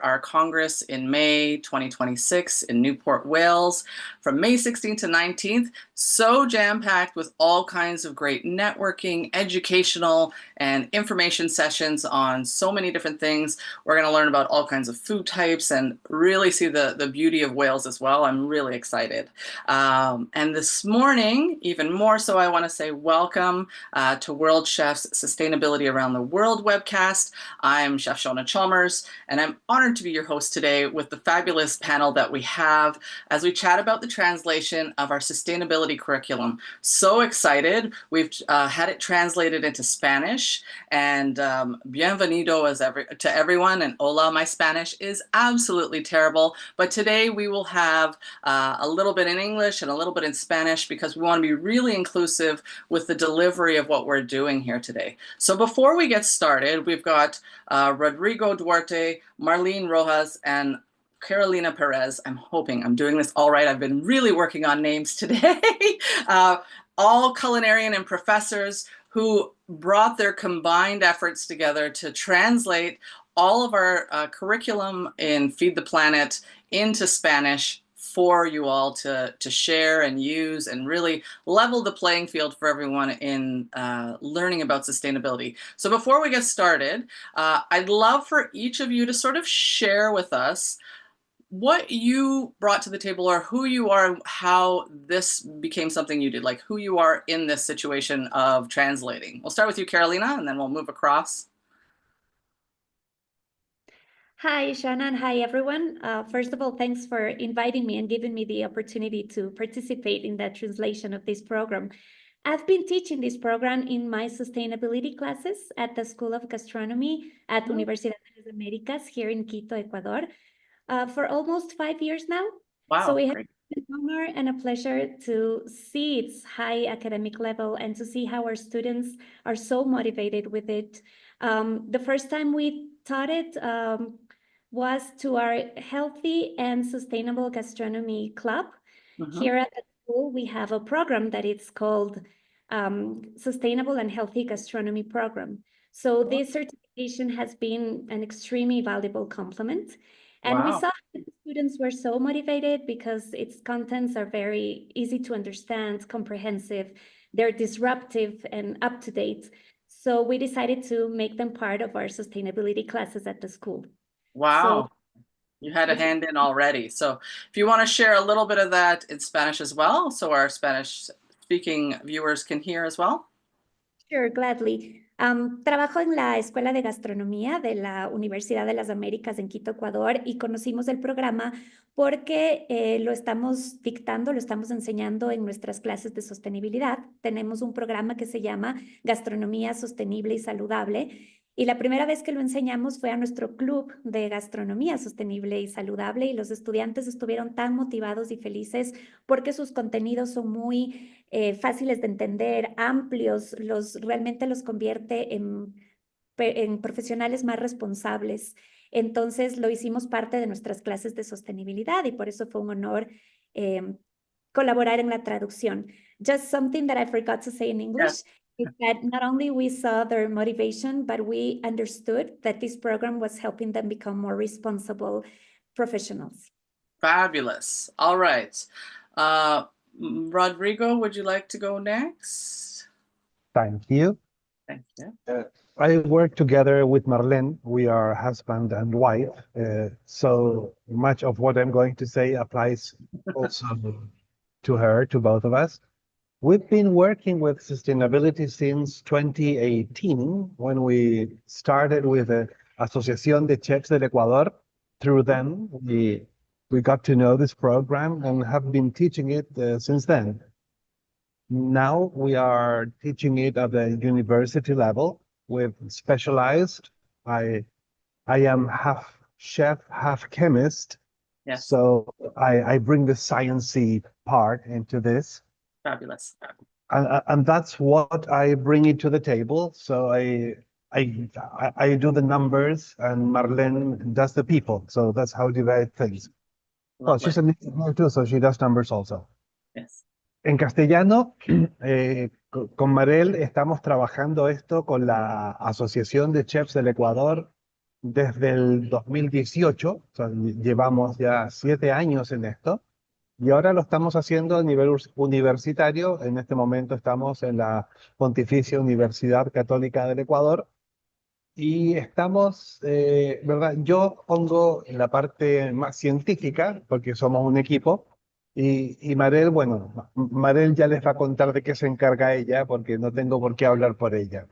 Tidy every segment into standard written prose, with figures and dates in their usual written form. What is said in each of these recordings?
our Congress in May 2026 in Newport, Wales, from May 16th to 19th. So jam-packed with all kinds of great networking, educational, and information sessions on so many different things. We're going to learn about all kinds of food types and really see the beauty of Wales as well. I'm really excited. And this morning, even more so, I want to say welcome to World Chefs Sustainability Around the World webcast. I'm Chef Shona Chalmers, and I'm honored to be your host today with the fabulous panel that we have as we chat about the translation of our sustainability curriculum. So excited. We've had it translated into Spanish, and bienvenido to everyone, and hola, my Spanish is absolutely terrible, but today we will have a little bit in English and a little bit in Spanish because we want to be really inclusive with the delivery of what we're doing here today. So before we get started, we've got Rodrigo Duarte, Marlene Rojas, and Carolina Perez. I'm hoping I'm doing this all right. I've been really working on names today. All culinarian and professors who brought their combined efforts together to translate all of our curriculum in Feed the Planet into Spanish for you all to share and use and really level the playing field for everyone in learning about sustainability. So before we get started, I'd love for each of you to sort of share with us what you brought to the table or who you are, how this became something you did, like who you are in this situation of translating. We'll start with you, Carolina, and then we'll move across. Hi, Shannon. Hi, everyone. First of all, thanks for inviting me and giving me the opportunity to participate in the translation of this program. I've been teaching this program in my sustainability classes at the School of Gastronomy at Universidad de las Américas here in Quito, Ecuador, for almost 5 years now. Wow, so it has great. been an honor and a pleasure to see its high academic level and to see how our students are so motivated with it. The first time we taught it, was to our Healthy and Sustainable Gastronomy Club. Here at the school, we have a program that it's called Sustainable and Healthy Gastronomy Program. So this certification has been an extremely valuable complement. And we saw that the students were so motivated because its contents are very easy to understand, comprehensive, they're disruptive and up to date. So we decided to make them part of our sustainability classes at the school. Wow. So, you had a hand in already. So if you want to share a little bit of that in Spanish as well, so our Spanish speaking viewers can hear as well. Sure, gladly. Trabajo en la Escuela de Gastronomía de la Universidad de las Américas en Quito, Ecuador, y conocimos el programa porque lo estamos dictando, lo estamos enseñando en nuestras clases de sostenibilidad. Tenemos un programa que se llama Gastronomía Sostenible y Saludable. Y la primera vez que lo enseñamos fue a nuestro club de gastronomía sostenible y saludable, y los estudiantes estuvieron tan motivados y felices porque sus contenidos son muy fáciles de entender, amplios, realmente los convierte en profesionales más responsables. Entonces lo hicimos parte de nuestras clases de sostenibilidad y por eso fue un honor colaborar en la traducción. Just something that I forgot to say in English. Is that not only we saw their motivation, but we understood that this program was helping them become more responsible professionals. Fabulous. All right. Rodrigo, would you like to go next? Thank you. Thank you. I work together with Marlene. We are husband and wife. So much of what I'm going to say applies also to her, to both of us. We've been working with sustainability since 2018, when we started with the Asociación de Chefs del Ecuador. Through them, we got to know this program and have been teaching it since then. Now we are teaching it at the university level with specialized. I am half chef, half chemist. Yes. So I bring the sciencey part into this. Fabulous. And that's what I bring it to the table. So I do the numbers and Marlene does the people. So that's how we divide things. Well, she's an engineer too, so she does numbers also. Yes. En castellano, con Marel estamos trabajando esto con la Asociación de Chefs del Ecuador desde el 2018, o sea, llevamos ya 7 años en esto, y ahora lo estamos haciendo a nivel universitario. En este momento estamos en la Pontificia Universidad Católica del Ecuador y estamos, ¿verdad? Yo pongo en la parte más científica, porque somos un equipo, y Marel, bueno, Marel ya les va a contar de qué se encarga ella, porque no tengo por qué hablar por ella.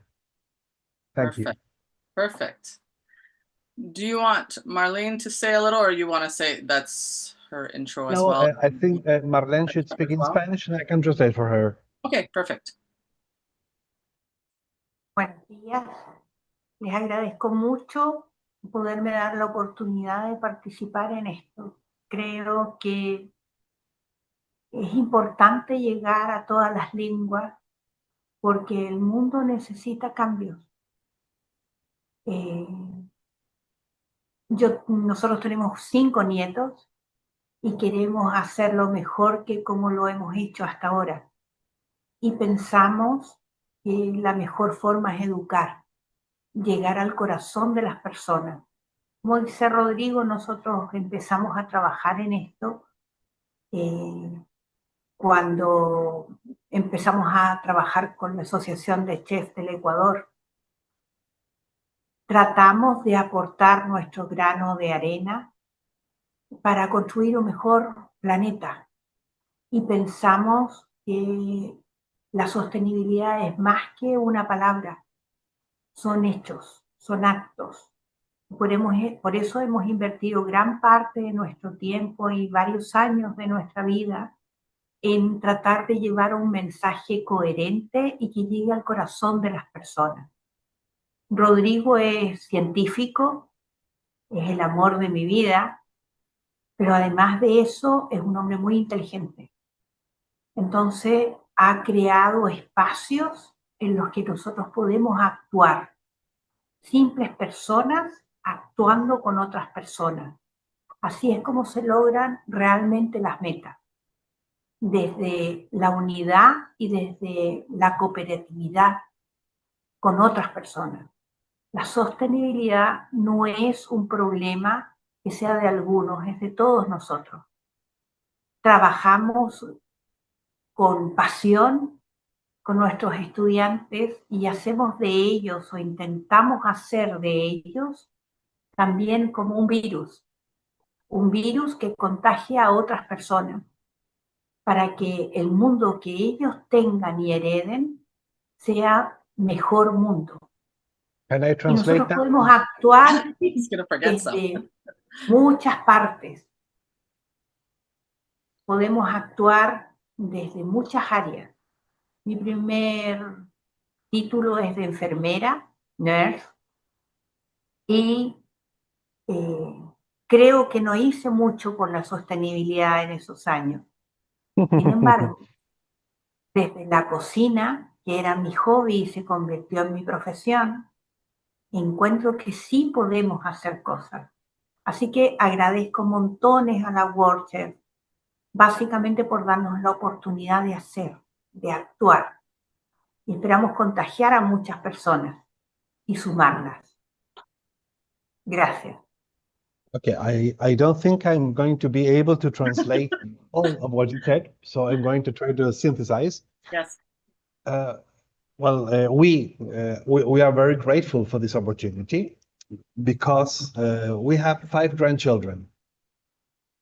Thank you. Perfect. Perfect. Do you want Marlene to say a little, or you want to say that's her intro as No, well? I think Marlene should speak in Spanish and I can translate for her. Okay, perfect. Buenos días, les agradezco mucho poderme dar la oportunidad de participar en esto. Creo que es importante llegar a todas las lenguas porque el mundo necesita cambios. Nosotros tenemos 5 nietos y queremos hacerlo mejor que como lo hemos hecho hasta ahora. Y pensamos que la mejor forma es educar, llegar al corazón de las personas. Como dice Rodrigo, nosotros empezamos a trabajar en esto cuando empezamos a trabajar con la Asociación de Chefs del Ecuador. Tratamos de aportar nuestro grano de arena para construir un mejor planeta y pensamos que la sostenibilidad es más que una palabra, son hechos, son actos. Por eso hemos invertido gran parte de nuestro tiempo y varios años de nuestra vida en tratar de llevar un mensaje coherente y que llegue al corazón de las personas. Rodrigo es científico, es el amor de mi vida, pero además de eso es un hombre muy inteligente. Entonces ha creado espacios en los que nosotros podemos actuar, simples personas actuando con otras personas. Así es como se logran realmente las metas, desde la unidad y desde la cooperatividad con otras personas. La sostenibilidad no es un problema que sea de algunos, es de todos nosotros. Trabajamos con pasión con nuestros estudiantes y hacemos de ellos o intentamos hacer de ellos también como un virus que contagia a otras personas para que el mundo que ellos tengan y hereden sea mejor mundo. Can I Y translate nosotros that? podemos actuar He's gonna forget some. desde muchas partes. Podemos actuar desde muchas áreas. Mi primer título es de enfermera, nurse, y creo que no hice mucho por la sostenibilidad en esos años. Sin embargo, desde la cocina, que era mi hobby y se convirtió en mi profesión, encuentro que sí podemos hacer cosas. Así que agradezco montones a la World Chef, básicamente por darnos la oportunidad de hacer, de actuar. Y esperamos contagiar a muchas personas y sumarlas. Gracias. Okay, I don't think I'm going to be able to translate all of what you said, so I'm going to try to synthesize. Yes. We are very grateful for this opportunity because we have 5 grandchildren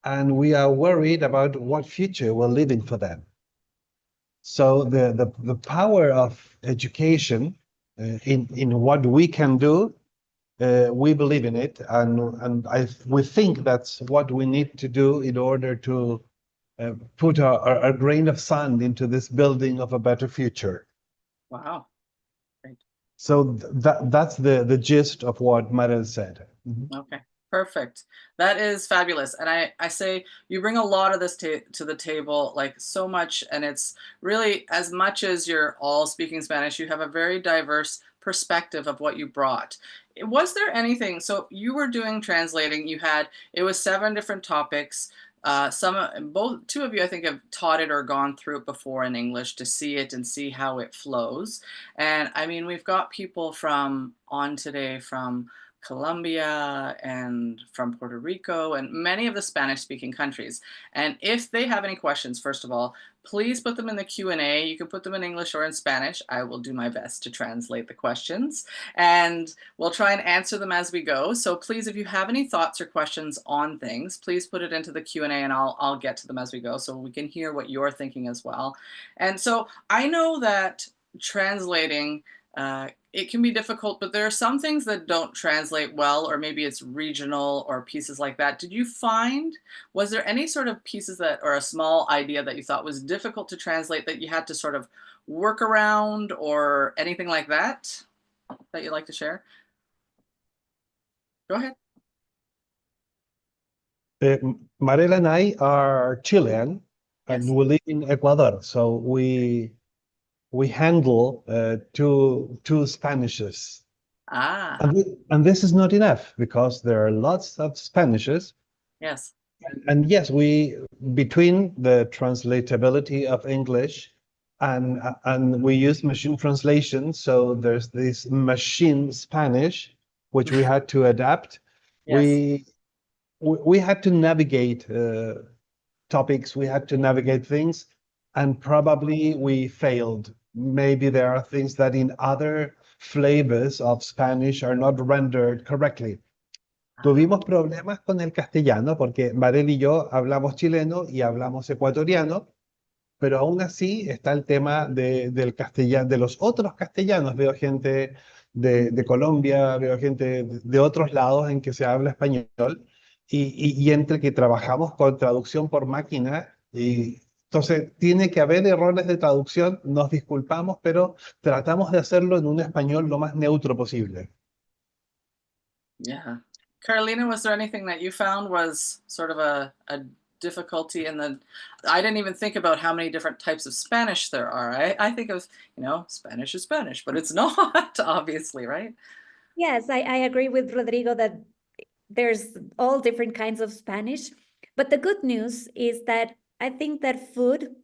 and we are worried about what future we're leaving for them. So the power of education in what we can do, we believe in it, and we think that's what we need to do in order to put our grain of sand into this building of a better future. Wow. Great. So that's the gist of what Marel said. Okay. Perfect. That is fabulous. And I say you bring a lot of this to the table, like so much. And it's really, as much as you're all speaking Spanish, you have a very diverse perspective of what you brought. Was there anything, so you were doing translating, it was 7 different topics. Two of you, I think, have taught it or gone through it before in English to see it and see how it flows. And I mean, we've got people on today from Colombia and from Puerto Rico and many of the Spanish-speaking countries. And if they have any questions, first of all, please put them in the Q&A. You can put them in English or in Spanish. I will do my best to translate the questions, and we'll try and answer them as we go. So please, if you have any thoughts or questions on things, please put it into the Q&A, and I'll get to them as we go so we can hear what you're thinking as well. And so I know that translating, it can be difficult, but there are some things that don't translate well, or maybe it's regional or pieces like that. Did you find, was there any sort of pieces that, or a small idea that you thought was difficult to translate that you had to sort of work around, or anything like that you'd like to share? Go ahead. Marela and I are Chilean, and Yes. we live in Ecuador, so we handle two Spanishes. Ah, And this is not enough, because there are lots of Spanishes. yes. And yes, between the translatability of English and we use machine translation, so there's this machine Spanish, which we had to adapt. Yes. We had to navigate topics, we had to navigate things, and probably we failed. Maybe there are things that in other flavors of Spanish are not rendered correctly. Tuvimos problemas con el castellano porque Marel y yo hablamos chileno y hablamos ecuatoriano, pero aún así está el tema del castellano, de los otros castellanos. Veo gente de Colombia, veo gente de otros lados en que se habla español, y entre que trabajamos con traducción por máquina, y entonces tiene que haber errores de traducción, nos disculpamos, pero tratamos de hacerlo en un español lo más neutro posible. Yeah. Carolina, was there anything that you found was sort of a difficulty in the, I didn't even think about how many different types of Spanish there are. I think of, Spanish is Spanish, but it's not, obviously, right? Yes, I agree with Rodrigo that there's all different kinds of Spanish. But the good news is that I think that food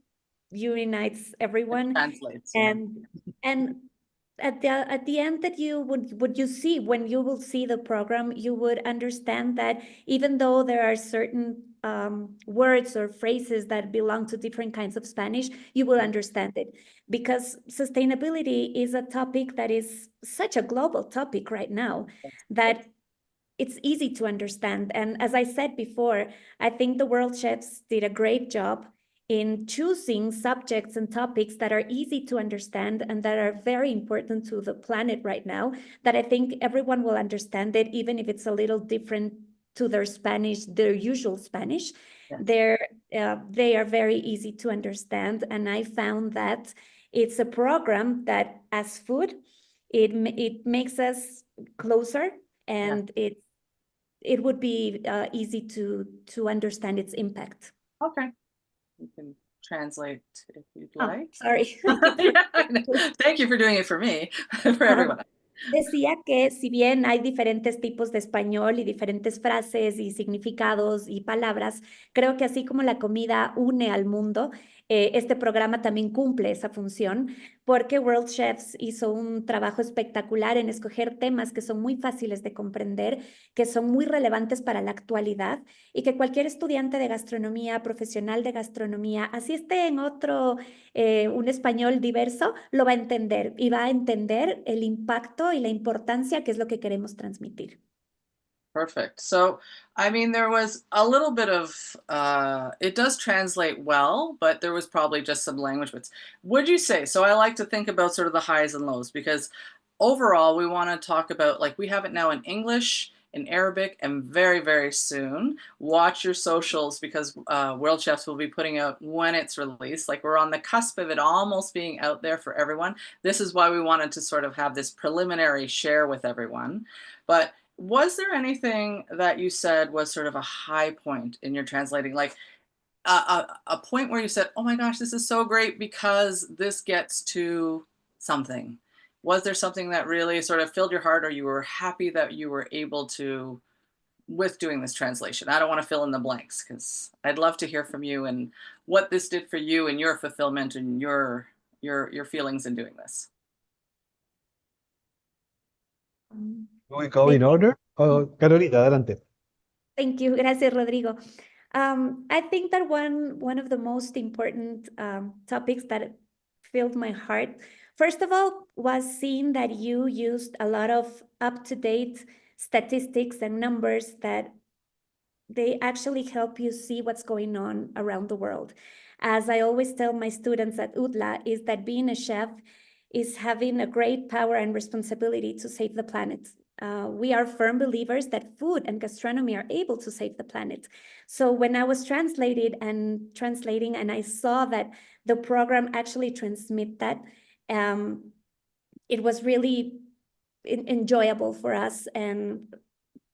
unites everyone. It translates. Yeah. And at the end, that you would you see, when you will see the program, you would understand that even though there are certain words or phrases that belong to different kinds of Spanish, you will understand it, because sustainability is a topic that is such a global topic right now that it's easy to understand. And as I said before, I think the World Chefs did a great job in choosing subjects and topics that are easy to understand and that are very important to the planet right now, that I think everyone will understand it, even if it's a little different to their Spanish, their usual Spanish. Yes. They are very easy to understand. And I found that it's a program that, as food, it makes us closer, and it would be easy to understand its impact. Okay. You can translate if you'd like. Sorry. Thank you for doing it for me, for everyone. Decía que si bien hay diferentes tipos de español y diferentes frases y significados y palabras, creo que así como la comida une al mundo, este programa también cumple esa función, porque World Chefs hizo un trabajo espectacular en escoger temas que son muy fáciles de comprender, que son muy relevantes para la actualidad, y que cualquier estudiante de gastronomía, profesional de gastronomía, así esté en otro, un español diverso, lo va a entender, y va a entender el impacto y la importancia que es lo que queremos transmitir. Perfect. So, I mean, there was a little bit of, it does translate well, but there was probably just some language bits. Would you say, so I like to think about sort of the highs and lows, because overall we want to talk about, like, we have it now in English, in Arabic, and very, very soon. Watch your socials, because World Chefs will be putting out when it's released. Like, we're on the cusp of it almost being out there for everyone. This is why we wanted to sort of have this preliminary share with everyone. But was there anything that you said was sort of a high point in your translating, like a point where you said, oh my gosh, this is so great because this gets to something? Was there something that really sort of filled your heart, or you were happy that you were able to, with doing this translation? I don't want to fill in the blanks, because I'd love to hear from you and what this did for you and your fulfillment and your feelings in doing this. Do we go in order? Oh, Carolita, adelante. Thank you. Gracias, Rodrigo. I think that one of the most important topics that filled my heart, first of all, was seeing that you used a lot of up-to-date statistics and numbers that they actually help you see what's going on around the world. As I always tell my students at UTLA, is that being a chef is having a great power and responsibility to save the planet. We are firm believers that food and gastronomy are able to save the planet. So when I was translating and I saw that the program actually transmit that, it was really enjoyable for us, and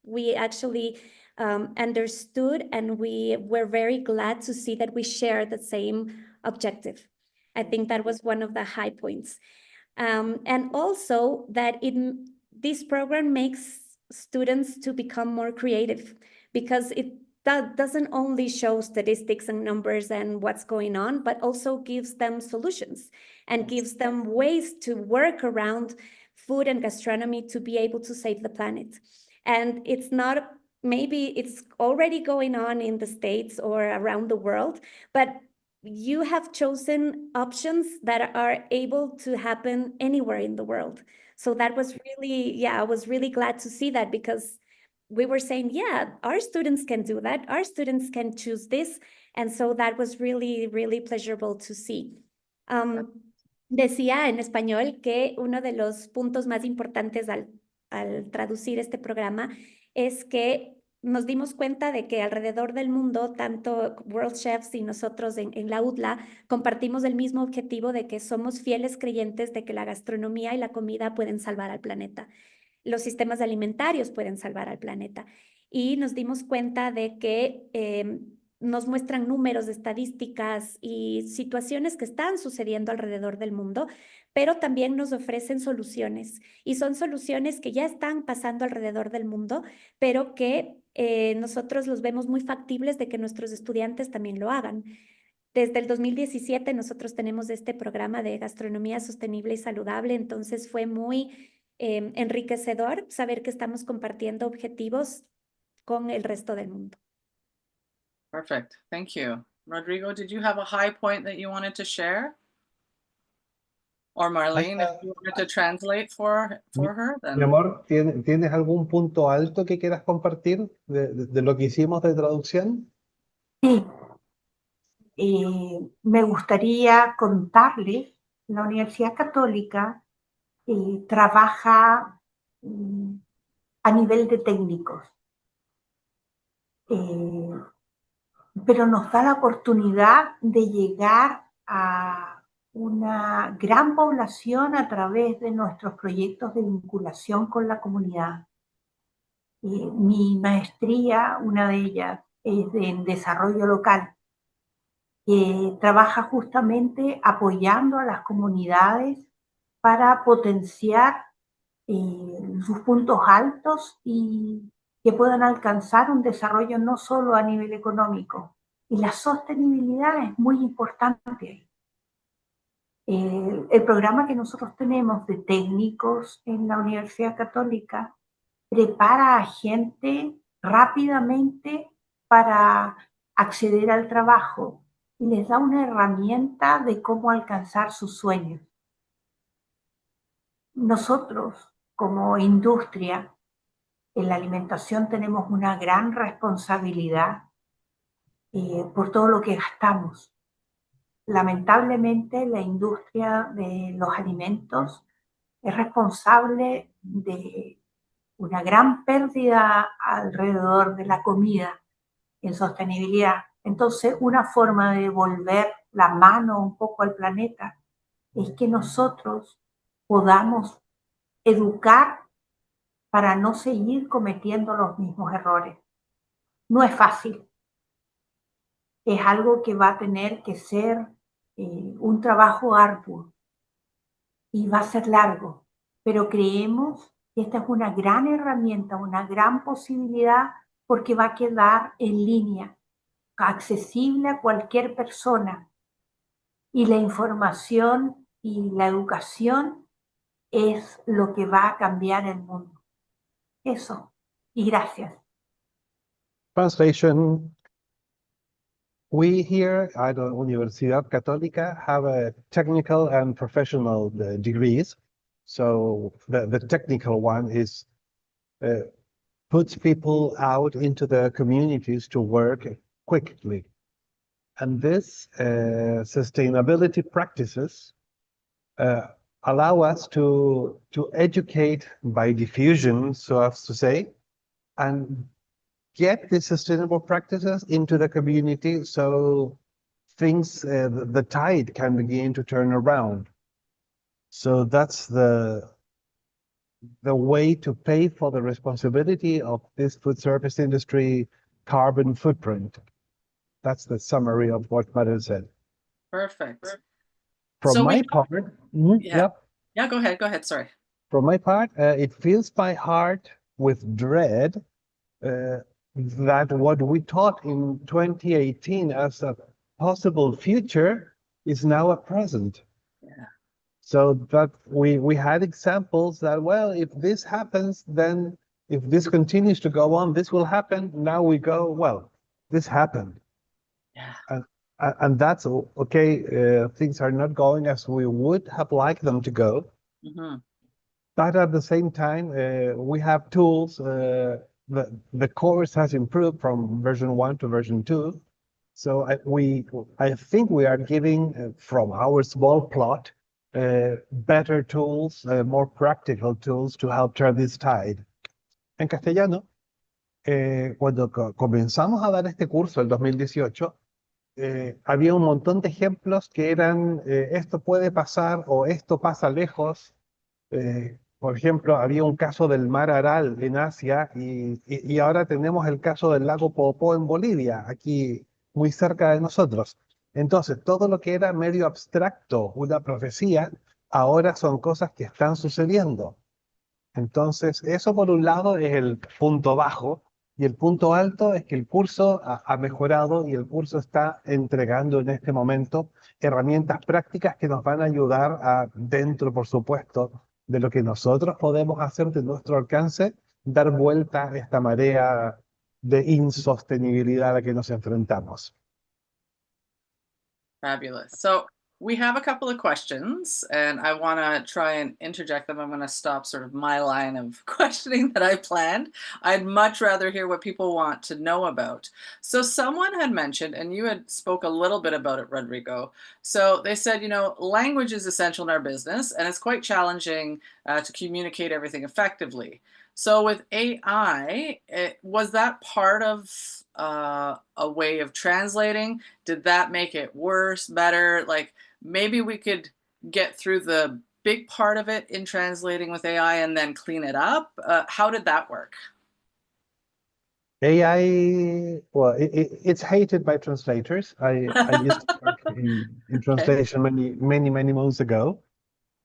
we actually understood, and we were very glad to see that we share the same objective. I think that was one of the high points. And also that this program makes students to become more creative, because it doesn't only show statistics and numbers and what's going on, but also gives them solutions and gives them ways to work around food and gastronomy to be able to save the planet. And it's not, maybe it's already going on in the States or around the world, but you have chosen options that are able to happen anywhere in the world. So that was really, I was really glad to see that, because we were saying, yeah, our students can do that. Our students can choose this. And so that was really, really pleasurable to see. Decía en español que uno de los puntos más importantes al traducir este programa es que nos dimos cuenta de que alrededor del mundo, tanto World Chefs y nosotros en la UTLA, compartimos el mismo objetivo de que somos fieles creyentes de que la gastronomía y la comida pueden salvar al planeta. Los sistemas alimentarios pueden salvar al planeta. Y nos dimos cuenta de que nos muestran números, estadísticas y situaciones que están sucediendo alrededor del mundo, pero también nos ofrecen soluciones. Y son soluciones que ya están pasando alrededor del mundo, pero que nosotros los vemos muy factibles de que nuestros estudiantes también lo hagan. Desde el 2017 nosotros tenemos este programa de gastronomía sostenible y saludable, entonces fue muy enriquecedor saber que estamos compartiendo objetivos con el resto del mundo. Perfect. Thank you. Rodrigo, did you have a high point that you wanted to share? Or Marlene, if you wanted to translate for her, then. Mi amor, ¿tienes algún punto alto que quieras compartir de lo que hicimos de traducción? Sí, me gustaría contarles, la Universidad Católica trabaja a nivel de técnicos, pero nos da la oportunidad de llegar a una gran población a través de nuestros proyectos de vinculación con la comunidad. Mi maestría, una de ellas, es en desarrollo local, que trabaja justamente apoyando a las comunidades para potenciar sus puntos altos y que puedan alcanzar un desarrollo no solo a nivel económico. Y la sostenibilidad es muy importante. El programa que nosotros tenemos de técnicos en la Universidad Católica prepara a gente rápidamente para acceder al trabajo y les da una herramienta de cómo alcanzar sus sueños. Nosotros, como industria, en la alimentación tenemos una gran responsabilidad por todo lo que gastamos. Lamentablemente, la industria de los alimentos es responsable de una gran pérdida alrededor de la comida en sostenibilidad. Entonces, una forma de devolver la mano un poco al planeta es que nosotros podamos educar para no seguir cometiendo los mismos errores. No es fácil. Es algo que va a tener que ser un trabajo arduo y va a ser largo, pero creemos que esta es una gran herramienta, una gran posibilidad, porque va a quedar en línea, accesible a cualquier persona. Y la información y la educación es lo que va a cambiar el mundo. Eso. Y gracias. Translation. We here at the Universidad Católica have a technical and professional degrees. So the technical one is puts people out into the communities to work quickly. And this sustainability practices allow us to educate by diffusion, so as to say, and get the sustainable practices into the community so things, the tide can begin to turn around. So that's the way to pay for the responsibility of this food service industry carbon footprint. That's the summary of what Maren said. Perfect. From So my we part, yeah. Yeah, go ahead, sorry. From my part, it fills my heart with dread that what we taught in 2018 as a possible future is now a present. Yeah. So that we had examples that, well, if this happens, then if this continues to go on, this will happen. Now we go, well, this happened. Yeah. And that's okay. Things are not going as we would have liked them to go. Mm-hmm. But at the same time, we have tools. The course has improved from version 1 to version 2. So I think we are giving, from our small plot, better tools, more practical tools to help turn this tide. En castellano, cuando comenzamos a dar este curso el 2018, había un montón de ejemplos que eran esto puede pasar o esto pasa lejos. Por ejemplo, había un caso del mar Aral en Asia y ahora tenemos el caso del lago Poopó en Bolivia, aquí muy cerca de nosotros. Entonces, todo lo que era medio abstracto, una profecía, ahora son cosas que están sucediendo. Entonces, eso por un lado es el punto bajo y el punto alto es que el curso ha mejorado y el curso está entregando en este momento herramientas prácticas que nos van a ayudar a, dentro, por supuesto, de lo que nosotros podemos hacer de nuestro alcance, dar vuelta a esta marea de insostenibilidad a la que nos enfrentamos. Fabulous. So we have a couple of questions and I want to try and interject them. I'm going to stop sort of my line of questioning that I planned. I'd much rather hear what people want to know about. So someone had mentioned, and you had spoke a little bit about it, Rodrigo. So they said, you know, language is essential in our business and it's quite challenging to communicate everything effectively. So with AI, was that part of a way of translating? Did that make it worse, better? Like maybe we could get through the big part of it in translating with AI and then clean it up. How did that work? AI, well, it's hated by translators. I used to work in translation many months ago.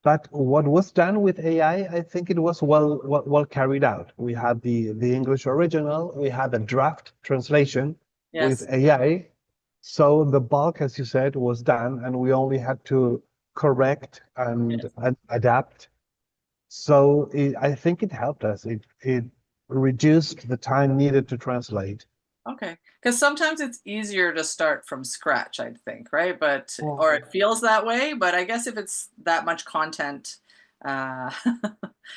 But what was done with AI, I think it was well carried out. We had the English original, we had a draft translation with AI. So the bulk, as you said, was done, and we only had to correct and adapt. So I think it helped us. It reduced the time needed to translate. Okay, because sometimes it's easier to start from scratch, I think, right? But or it feels that way. But I guess if it's that much content,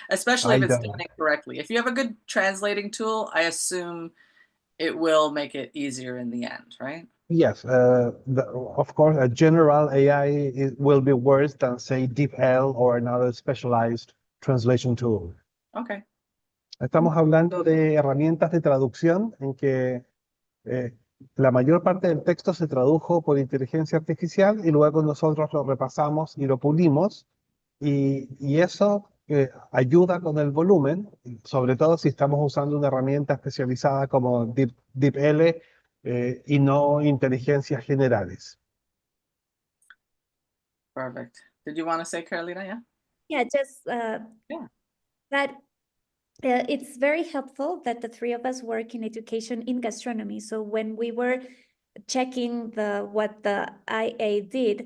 especially if it's done incorrectly, if you have a good translating tool, I assume it will make it easier in the end, right? Yes, of course, a general AI will be worse than, say, DeepL or another specialized translation tool. Okay. Estamos hablando de herramientas de traducción en que la mayor parte del texto se tradujo por inteligencia artificial y luego nosotros lo repasamos y lo pulimos y eso ayuda con el volumen, sobre todo si estamos usando una herramienta especializada como DeepL y no inteligencias generales. Perfect. Did you want to say, Carolina? Yeah. Yeah, just that it's very helpful that the three of us work in education in gastronomy. So when we were checking what the IA did,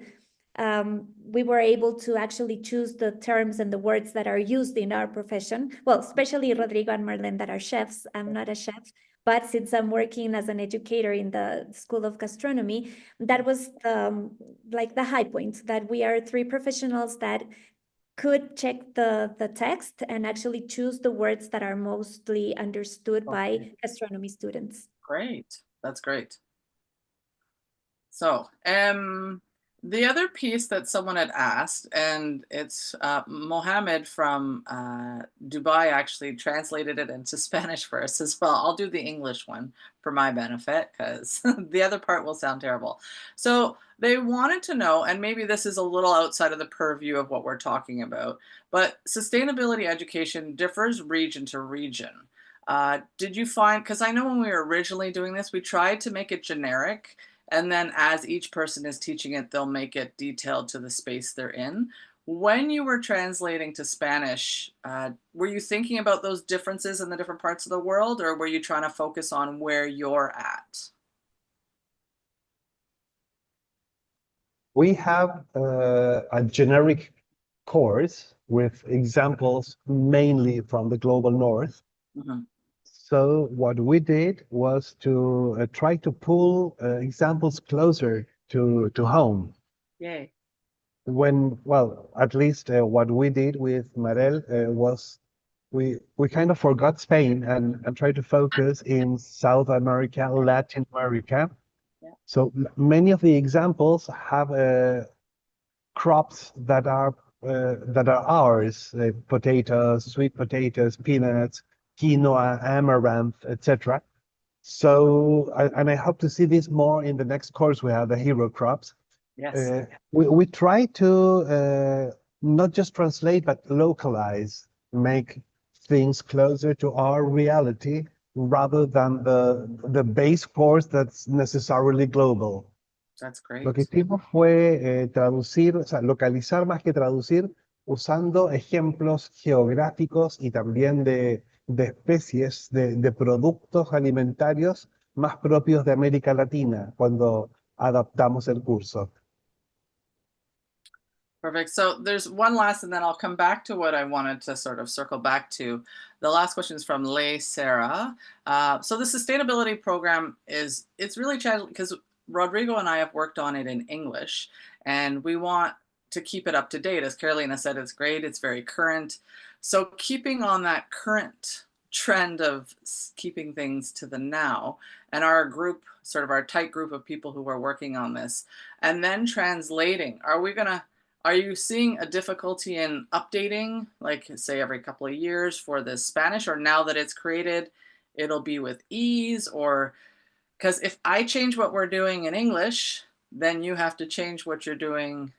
we were able to actually choose the terms and the words that are used in our profession. Well, especially Rodrigo and Marlene that are chefs. I'm not a chef, but since I'm working as an educator in the School of Gastronomy, that was like the high point, that we are three professionals that could check the text and actually choose the words that are mostly understood by gastronomy students. Great. That's great. So, the other piece that someone had asked, and it's Mohammed from Dubai actually translated it into Spanish for us as well. I'll do the English one for my benefit because the other part will sound terrible. So they wanted to know, and maybe this is a little outside of the purview of what we're talking about, but sustainability education differs region to region. Did you find, because I know when we were originally doing this, we tried to make it generic, and then as each person is teaching it, they'll make it detailed to the space they're in. When you were translating to Spanish, were you thinking about those differences in the different parts of the world, or were you trying to focus on where you're at? We have a generic course with examples mainly from the global north. Mm-hmm. So what we did was to try to pull examples closer to home. Yay. Well, at least what we did with Marel was we kind of forgot Spain and tried to focus in South America, Latin America. Yeah. So many of the examples have crops that are ours: potatoes, sweet potatoes, peanuts, quinoa, amaranth, etc. So, and I hope to see this more in the next course. We have the hero crops. Yes. We try to not just translate, but localize, make things closer to our reality rather than the base course that's necessarily global. That's Lo que great. hicimos fue traducir, o sea, localizar más que traducir, usando ejemplos geográficos y también de especies, de productos alimentarios más propios de América Latina cuando adaptamos el curso. Perfect. So there's one last, and then I'll come back to what I wanted to sort of circle back to. The last question is from Leigh Sarah. So the sustainability program it's really challenging because Rodrigo and I have worked on it in English, and we want to keep it up to date. As Carolina said, it's great. It's very current. So keeping on that current trend of keeping things to the now, and our group, sort of our tight group of people who are working on this, and then translating, are you seeing a difficulty in updating, like say every couple of years for the Spanish, or now that it's created, it'll be with ease? Or because if I change what we're doing in English, then you have to change what you're doing,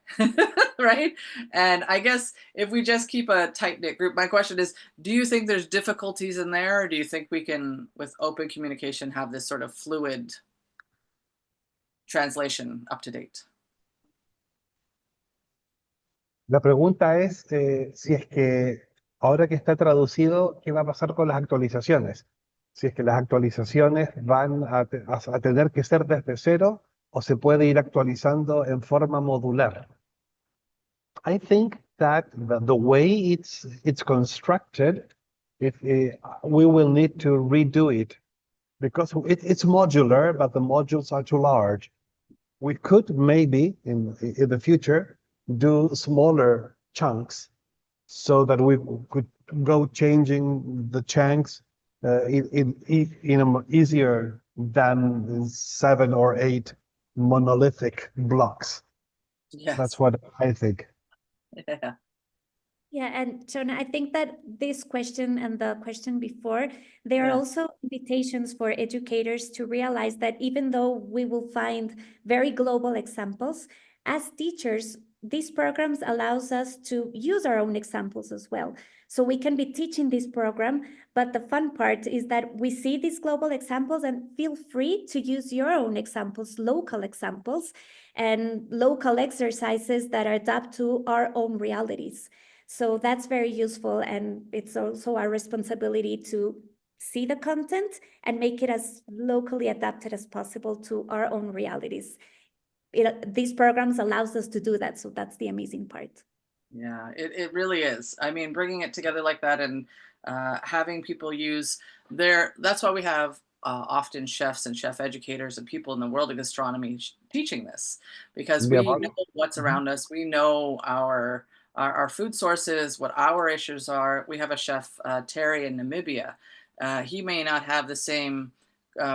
right? And I guess if we just keep a tight-knit group, my question is, do you think there's difficulties in there, or do you think we can, with open communication, have this sort of fluid translation up to date? La pregunta es si es que ahora que está traducido, ¿qué va a pasar con las actualizaciones? Si es que las actualizaciones van a tener que ser desde cero o se puede ir actualizando en forma modular. I think that the way it's constructed, we will need to redo it because it's modular, but the modules are too large. We could maybe in the future do smaller chunks so that we could go changing the chunks in easier than 7 or 8 monolithic blocks. Yes. That's what I think. Yeah. Yeah, and Shona, I think that this question and the question before, there are also invitations for educators to realize that even though we will find very global examples, as teachers, these programs allows us to use our own examples as well. So we can be teaching this program, but the fun part is that we see these global examples and feel free to use your own examples, local examples, and local exercises that adapt to our own realities. So that's very useful, and it's also our responsibility to see the content and make it as locally adapted as possible to our own realities. these programs allows us to do that. So that's the amazing part. Yeah, it really is. I mean, bringing it together like that and having people use that's why we have often chefs and chef educators and people in the world of gastronomy teaching this, because we know what's around us. We know our food sources, what our issues are. We have a chef, Terry, in Namibia. He may not have the same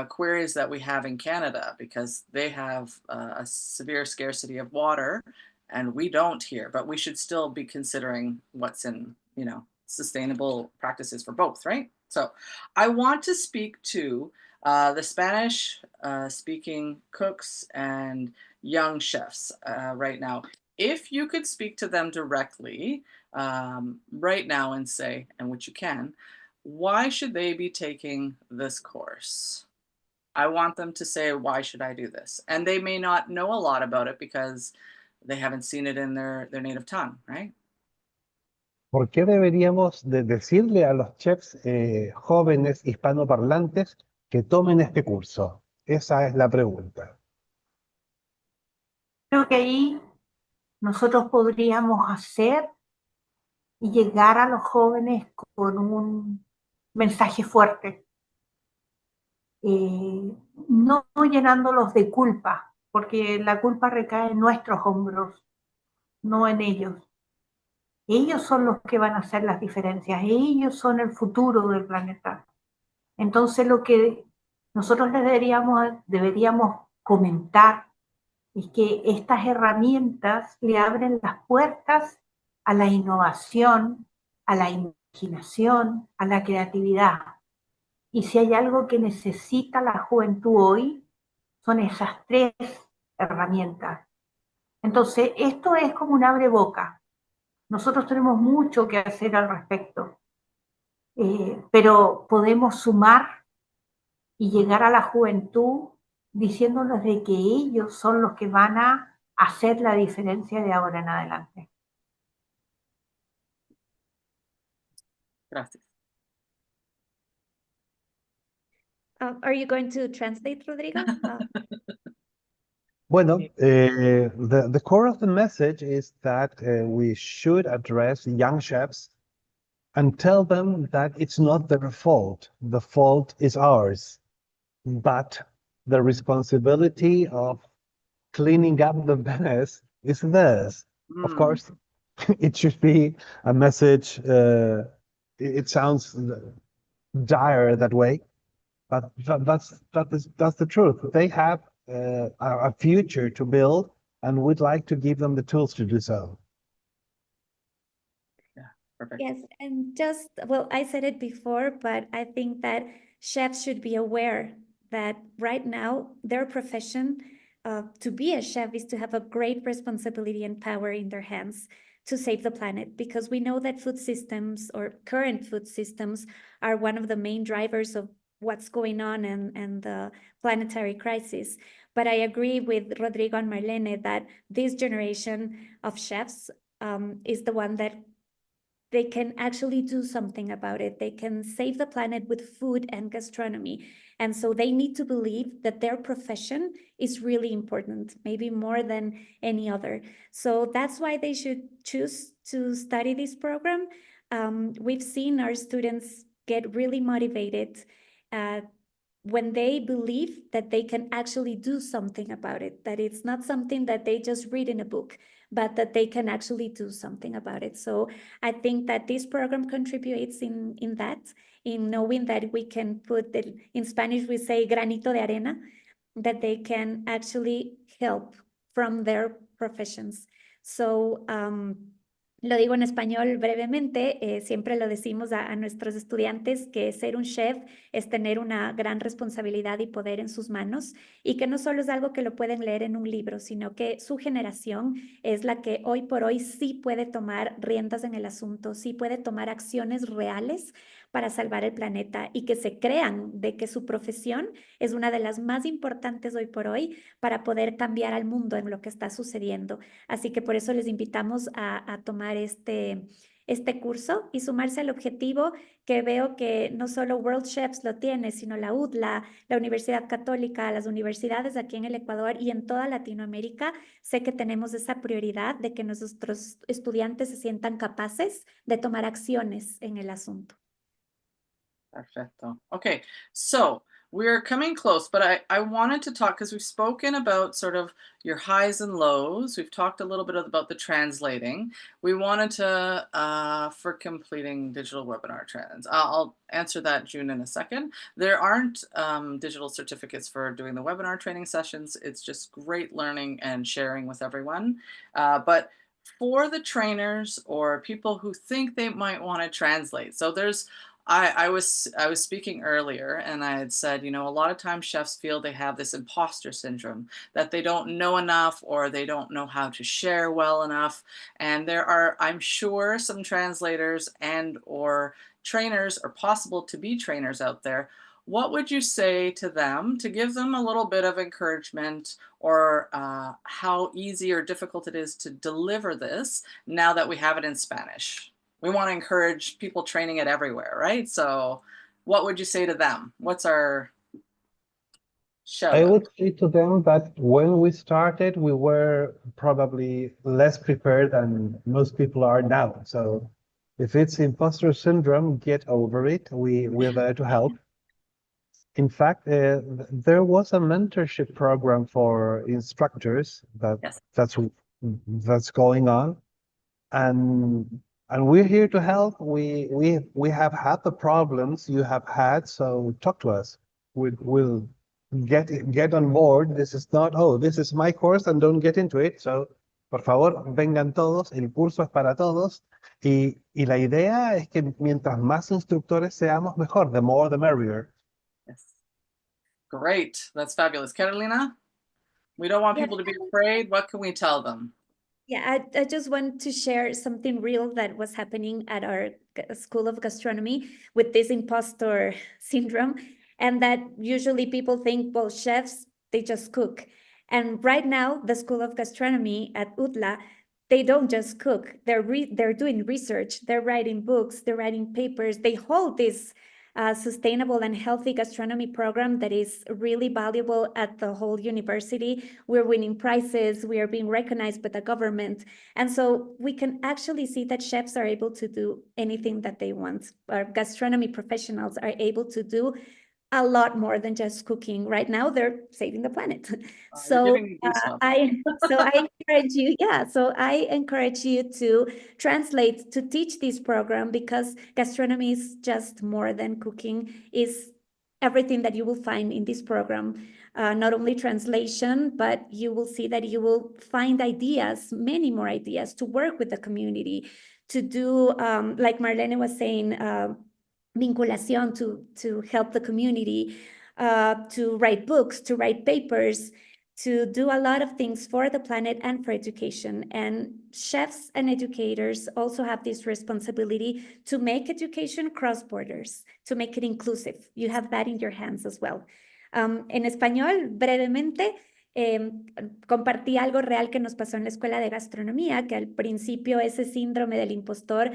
queries that we have in Canada because they have a severe scarcity of water and we don't here, but we should still be considering what's in, sustainable practices for both, right? So I want to speak to the Spanish speaking cooks and young chefs right now. If you could speak to them directly right now and say, and which you can, why should they be taking this course? I want them to say, why should I do this? And they may not know a lot about it because they haven't seen it in their native tongue, right? ¿Por qué deberíamos de decirle a los chefs jóvenes hispanoparlantes que tomen este curso? Esa es la pregunta. Creo que ahí nosotros podríamos hacer y llegar a los jóvenes con un mensaje fuerte, no llenándolos de culpa, porque la culpa recae en nuestros hombros, no en ellos. Ellos son los que van a hacer las diferencias, ellos son el futuro del planeta. Entonces lo que nosotros les deberíamos comentar es que estas herramientas le abren las puertas a la innovación, a la imaginación, a la creatividad. Y si hay algo que necesita la juventud hoy, son esas tres herramientas. Entonces, esto es como un abre-boca. Nosotros tenemos mucho que hacer al respecto, pero podemos sumar y llegar a la juventud diciéndoles de que ellos son los que van a hacer la diferencia de ahora en adelante. Gracias. Are you going to translate, Rodrigo? Bueno, the core of the message is that we should address young chefs and tell them that it's not their fault. The fault is ours. But the responsibility of cleaning up the mess is theirs. Of course, it should be a message. It sounds dire that way, but that's the truth. They have a future to build, and we'd like to give them the tools to do so. Yeah, perfect. Yes, and well, I said it before, but I think that chefs should be aware that right now their profession to be a chef is to have a great responsibility and power in their hands to save the planet, because we know that food systems or current food systems are one of the main drivers of what's going on and the planetary crisis. But I agree with Rodrigo and Marlene that this generation of chefs is the one that they can actually do something about it. They can save the planet with food and gastronomy. And so they need to believe that their profession is really important, maybe more than any other. So that's why they should choose to study this program. We've seen our students get really motivated when they believe that they can actually do something about it, that it's not something that they just read in a book, but that they can actually do something about it. So I think that this program contributes in that, in knowing that we can put, in Spanish we say granito de arena, that they can actually help from their professions. So lo digo en español brevemente, siempre lo decimos a nuestros estudiantes que ser un chef es tener una gran responsabilidad y poder en sus manos, y que no solo es algo que lo pueden leer en un libro, sino que su generación es la que hoy por hoy sí puede tomar riendas en el asunto, sí puede tomar acciones reales para salvar el planeta, y que se crean de que su profesión es una de las más importantes hoy por hoy para poder cambiar al mundo en lo que está sucediendo. Así que por eso les invitamos a tomar este este curso y sumarse al objetivo que veo que no solo World Chefs lo tiene, sino la UDLA, la Universidad Católica, las universidades aquí en el Ecuador y en toda Latinoamérica. Sé que tenemos esa prioridad de que nuestros estudiantes se sientan capaces de tomar acciones en el asunto. Perfecto. Okay, so we're coming close, but I wanted to talk because we've spoken about sort of your highs and lows. We've talked a little bit about the translating. We wanted to, for completing digital webinar trends. I'll answer that, June, in a second. There aren't digital certificates for doing the webinar training sessions. It's just great learning and sharing with everyone. But for the trainers or people who think they might want to translate, so there's I was speaking earlier and I had said, you know, a lot of times chefs feel they have this imposter syndrome, that they don't know enough or they don't know how to share well enough. And there are, I'm sure, some translators and or trainers or possible to be trainers out there. What would you say to them to give them a little bit of encouragement or how easy or difficult it is to deliver this now that we have it in Spanish? We want to encourage people training it everywhere, right? So what would you say to them? What's our shout I out? would say to them that when we started, we were probably less prepared than most people are now. So if it's imposter syndrome, get over it. We're there to help. In fact, there was a mentorship program for instructors Yes. that's going on, and we're here to help. We have had the problems you have had, so talk to us. We'll get on board. This is not, oh, this is my course and don't get into it. So, por favor, vengan todos. El curso es para todos. Y la idea es que mientras más instructores seamos, mejor. The more, the merrier. Yes. Great. That's fabulous. Carolina, we don't want Yeah. people to be afraid. What can we tell them? Yeah, I just want to share something real that was happening at our School of Gastronomy with this imposter syndrome. And that usually people think, well, chefs, they just cook. And right now, the School of Gastronomy at UTLA, they don't just cook. They're doing research. They're writing books. They're writing papers. They hold this sustainable and healthy gastronomy program that is really valuable at the whole university. We're winning prizes, we are being recognized by the government. And so we can actually see that chefs are able to do anything that they want. Our gastronomy professionals are able to do a lot more than just cooking. Right now, they're saving the planet. You're So giving me goosebumps. I encourage you, so I encourage you to translate, to teach this program, because gastronomy is just more than cooking, is everything that you will find in this program. Not only translation, but you will see that you will find ideas, many more ideas to work with the community, to do, like Marlene was saying, vinculación to help the community, to write books, to write papers, to do a lot of things for the planet and for education. And chefs and educators also have this responsibility to make education cross borders, to make it inclusive. You have that in your hands as well. En español, brevemente, compartí algo real que nos pasó en la escuela de gastronomía, que al principio ese síndrome del impostor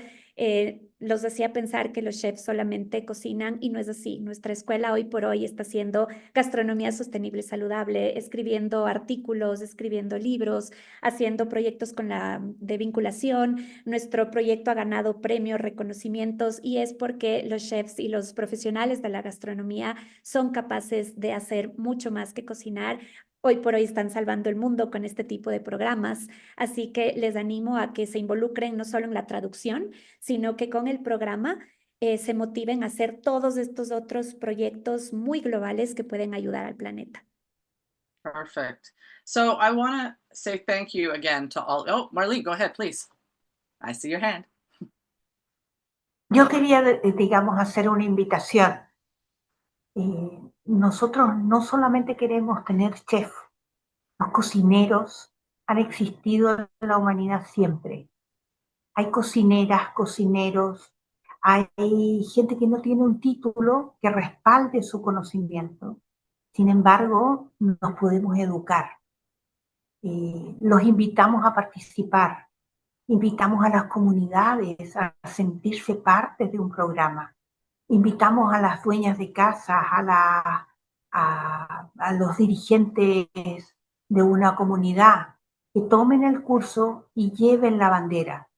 los hacía pensar que los chefs solamente cocinan, y no es así. Nuestra escuela hoy por hoy está haciendo gastronomía sostenible y saludable, escribiendo artículos, escribiendo libros, haciendo proyectos de vinculación. Nuestro proyecto ha ganado premios, reconocimientos, y es porque los chefs y los profesionales de la gastronomía son capaces de hacer mucho más que cocinar. Hoy por hoy están salvando el mundo con este tipo de programas, así que les animo a que se involucren no solo en la traducción, sino que con el programa se motiven a hacer todos estos otros proyectos muy globales que pueden ayudar al planeta. Perfect. So I want to say thank you again to all. Oh, Marlene, go ahead, please. I see your hand. Yo quería, digamos, hacer una invitación. Nosotros no solamente queremos tener chef, los cocineros han existido en la humanidad siempre. Hay cocineras, cocineros, hay gente que no tiene un título que respalde su conocimiento. Sin embargo, nos podemos educar. Los invitamos a participar. Invitamos a las comunidades a sentirse parte de un programa. Invitamos a las dueñas de casas, a los dirigentes de una comunidad que tomen el curso y lleven la bandera.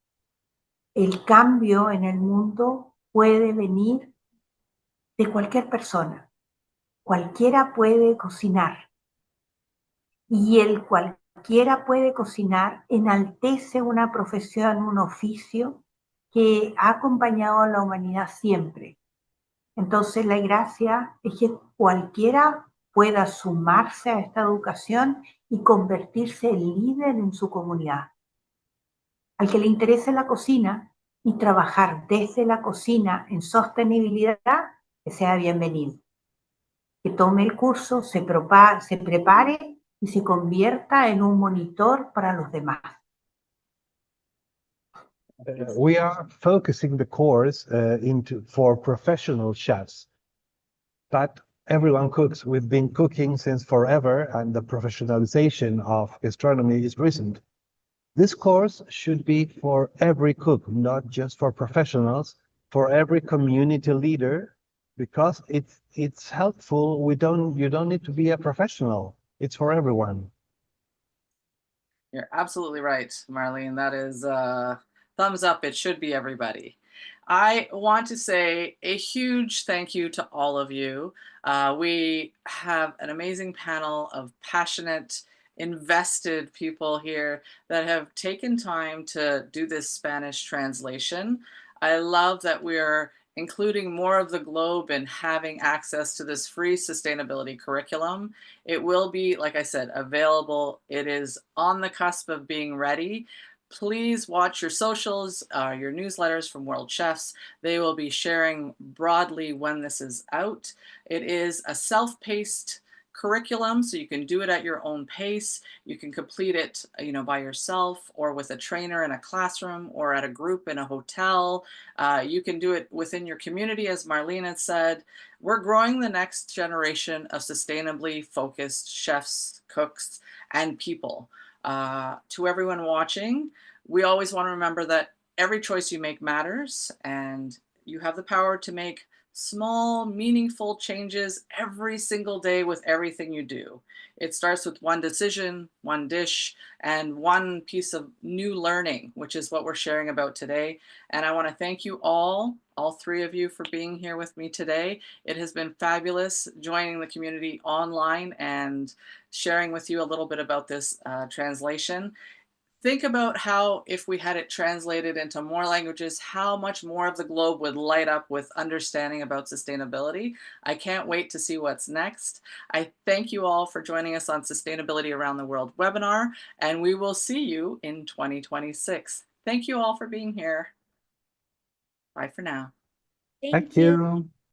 El cambio en el mundo puede venir de cualquier persona. Cualquiera puede cocinar. Y el cualquiera puede cocinar enaltece una profesión, un oficio que ha acompañado a la humanidad siempre. Entonces la gracia es que cualquiera pueda sumarse a esta educación y convertirse en líder en su comunidad. Al que le interese la cocina y trabajar desde la cocina en sostenibilidad, que sea bienvenido. Que tome el curso, se prepare y se convierta en un monitor para los demás. We are focusing the course for professional chefs, but everyone cooks. We've been cooking since forever, and the professionalization of gastronomy is recent. This course should be for every cook, not just for professionals, for every community leader, because it's helpful. You don't need to be a professional. It's for everyone. You're absolutely right, Marlene. That is thumbs up. It should be everybody. I want to say a huge thank you to all of you. We have an amazing panel of passionate, invested people here that have taken time to do this Spanish translation. I love that we're including more of the globe and having access to this free sustainability curriculum. It will be, like I said, available. It is on the cusp of being ready. Please watch your socials, your newsletters from World Chefs. They will be sharing broadly when this is out. It is a self-paced curriculum, so you can do it at your own pace. You can complete it, by yourself or with a trainer in a classroom or at a group in a hotel. You can do it within your community, as Marlene had said. We're growing the next generation of sustainably focused chefs, cooks, and people. To everyone watching, we always want to remember that every choice you make matters, and you have the power to make small, meaningful changes every single day with everything you do. It starts with one decision, one dish, and one piece of new learning, which is what we're sharing about today. And I want to thank you all three of you, for being here with me today. It has been fabulous joining the community online and sharing with you a little bit about this translation. Think about how, if we had it translated into more languages, how much more of the globe would light up with understanding about sustainability. I can't wait to see what's next. I thank you all for joining us on Sustainability Around the World webinar, and we will see you in 2026. Thank you all for being here. Bye for now. Thank you.